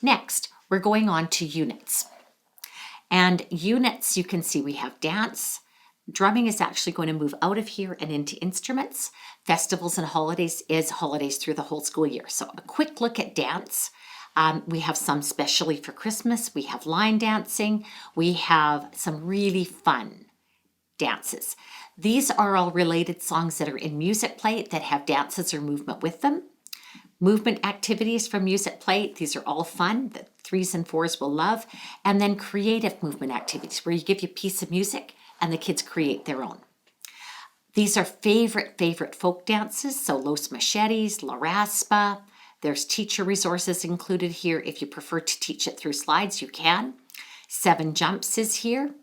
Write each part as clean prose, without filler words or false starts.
Next, we're going on to units. And units, you can see we have dance. Drumming is actually going to move out of here and into instruments. Festivals and holidays is holidays through the whole school year. So a quick look at dance. We have some specially for Christmas. We have line dancing. We have some really fun dances. These are all related songs that are in Musicplay that have dances or movement with them. Movement activities from Musicplay, these are all fun, that 3s and 4s will love. And then creative movement activities where you give you a piece of music and the kids create their own. These are favorite folk dances, so Los Machetes, La Raspa. There's teacher resources included here. If you prefer to teach it through slides, you can. 7 Jumps is here.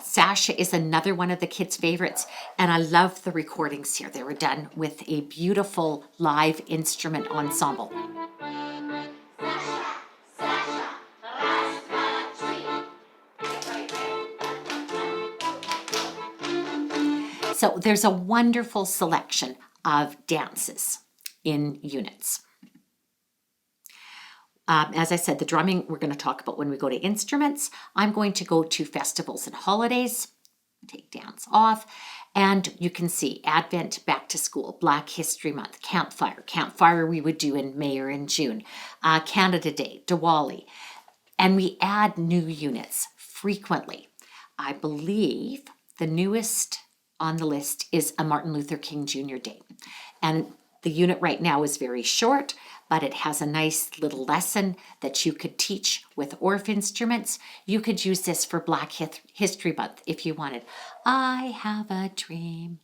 Sasha is another one of the kids' favorites, and I love the recordings here. They were done with a beautiful live instrument ensemble. So there's a wonderful selection of dances in units. As I said, the drumming we're going to talk about when we go to instruments. I'm going to go to festivals and holidays, take dance off, and you can see Advent, back to school, Black History Month, Campfire. Campfire we would do in May or in June, Canada Day, Diwali, and we add new units frequently. I believe the newest on the list is a Martin Luther King Jr. Day, and the unit right now is very short, but it has a nice little lesson that you could teach with ORF instruments. You could use this for Black History Month if you wanted. I have a dream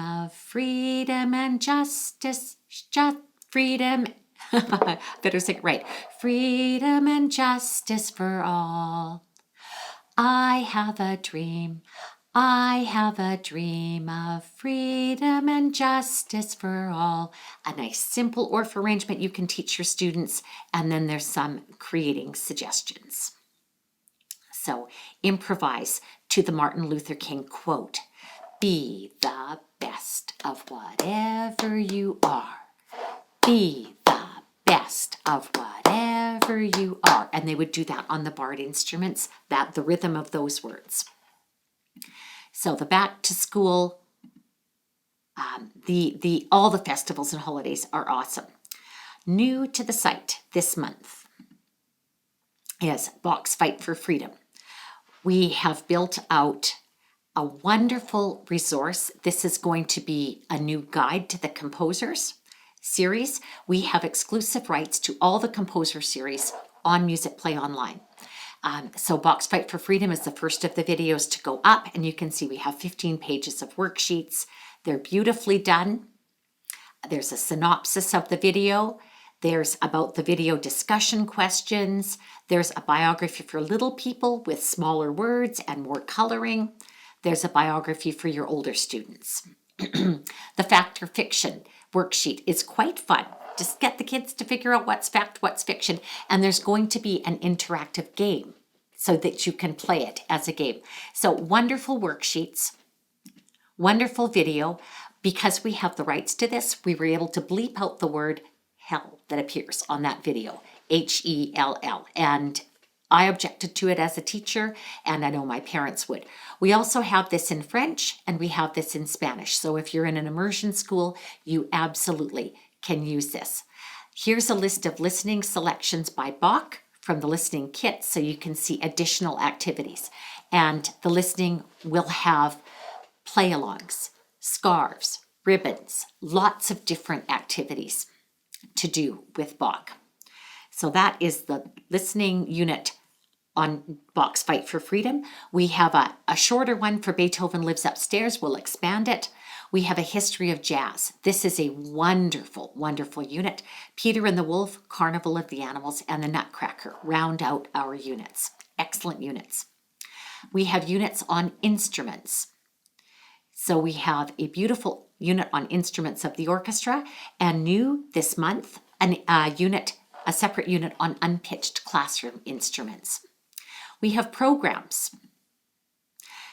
of freedom and justice, freedom. Better sing it right. Freedom and justice for all. I have a dream of freedom and justice for all. A nice simple ORF arrangement you can teach your students, and then there's some creating suggestions. So improvise to the Martin Luther King quote. Be the best of whatever you are. Be the best of whatever you are. And they would do that on the barred instruments, the rhythm of those words. So the back to school, all the festivals and holidays are awesome. New to the site this month is Box Fight for Freedom. We have built out a wonderful resource. This is going to be a new guide to the composers series. We have exclusive rights to all the composer series on Musicplay Online. So Box Fight for Freedom is the first of the videos to go up, and you can see we have 15 pages of worksheets. They're beautifully done. There's a synopsis of the video. There's about the video discussion questions. There's a biography for little people with smaller words and more coloring. There's a biography for your older students. The fact or fiction worksheet is quite fun. Just get the kids to figure out what's fact, what's fiction, and there's going to be an interactive game so that you can play it as a game. So wonderful worksheets, wonderful video. Because we have the rights to this, we were able to bleep out the word hell that appears on that video, H-E-L-L, and I objected to it as a teacher, and I know my parents would. We also have this in French, and we have this in Spanish. So if you're in an immersion school, you absolutely can use this. Here's a list of listening selections by Bach from the listening kit, so you can see additional activities. And the listening will have play-alongs, scarves, ribbons, lots of different activities to do with Bach. So that is the listening unit on Box Fight for Freedom. We have a shorter one for Beethoven Lives Upstairs. We'll expand it. We have a history of jazz. This is a wonderful, wonderful unit. Peter and the Wolf, Carnival of the Animals, and the Nutcracker round out our units. Excellent units. We have units on instruments. So we have a beautiful unit on instruments of the orchestra, and new this month, a separate unit on unpitched classroom instruments. We have programs.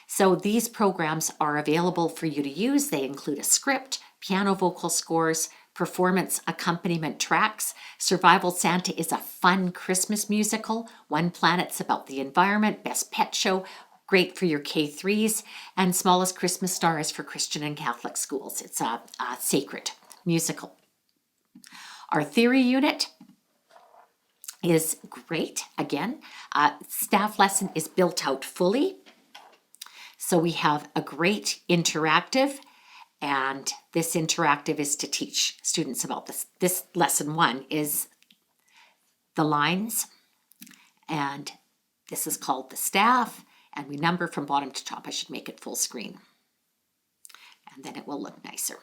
So these programs are available for you to use. They include a script, piano vocal scores, performance accompaniment tracks. Survival Santa is a fun Christmas musical. One Planet's about the environment. Best Pet Show, great for your K3s. And Smallest Christmas Star is for Christian and Catholic schools. It's a sacred musical. Our theory unit is great. Again, staff lesson is built out fully. So we have a great interactive, and this interactive is to teach students about this. This lesson 1 is the lines, and this is called the staff, and we number from bottom to top. I should make it full screen, and then it will look nicer.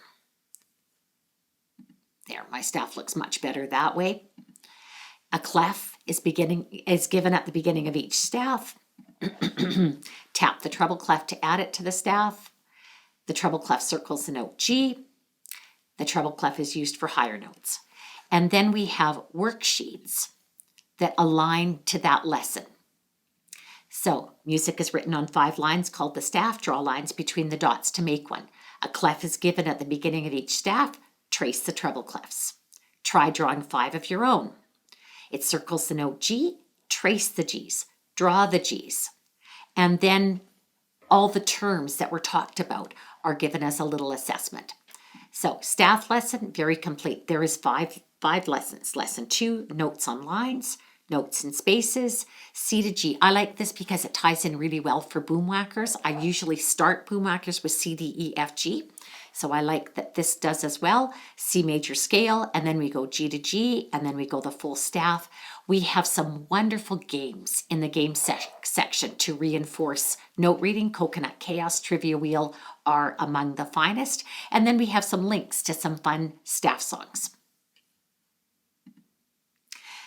There, my staff looks much better that way. A clef is given at the beginning of each staff. Tap the treble clef to add it to the staff. The treble clef circles the note G. The treble clef is used for higher notes. And then we have worksheets that align to that lesson. So music is written on 5 lines called the staff. Draw lines between the dots to make one. A clef is given at the beginning of each staff. Trace the treble clefs. Try drawing 5 of your own. It circles the note G. Trace the Gs. Draw the Gs. And then all the terms that were talked about are given as a little assessment. So staff lesson, very complete. There is five lessons. Lesson 2, notes on lines, notes in spaces, C to G. I like this because it ties in really well for boomwhackers. I usually start boomwhackers with C, D, E, F, G. So I like that this does as well. C major scale, and then we go G to G, and then we go the full staff. We have some wonderful games in the game section to reinforce note reading. Coconut Chaos, Trivia Wheel are among the finest. And then we have some links to some fun staff songs.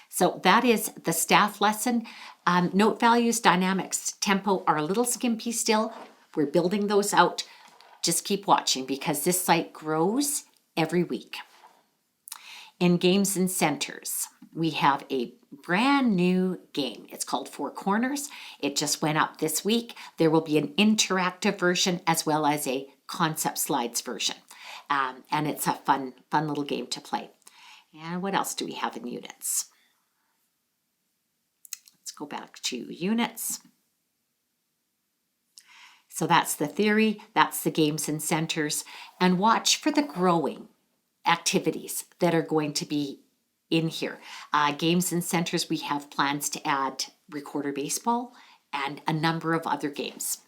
So that is the staff lesson. Note values, dynamics, tempo are a little skimpy still. We're building those out. Just keep watching because this site grows every week. In Games and Centers, we have a brand new game. It's called Four Corners. It just went up this week. There will be an interactive version as well as a concept slides version. And it's a fun little game to play. And what else do we have in units? Let's go back to units. So that's the theory, that's the Games and Centers, and watch for the growing activities that are going to be in here. Games and Centers, we have plans to add recorder baseball and a number of other games.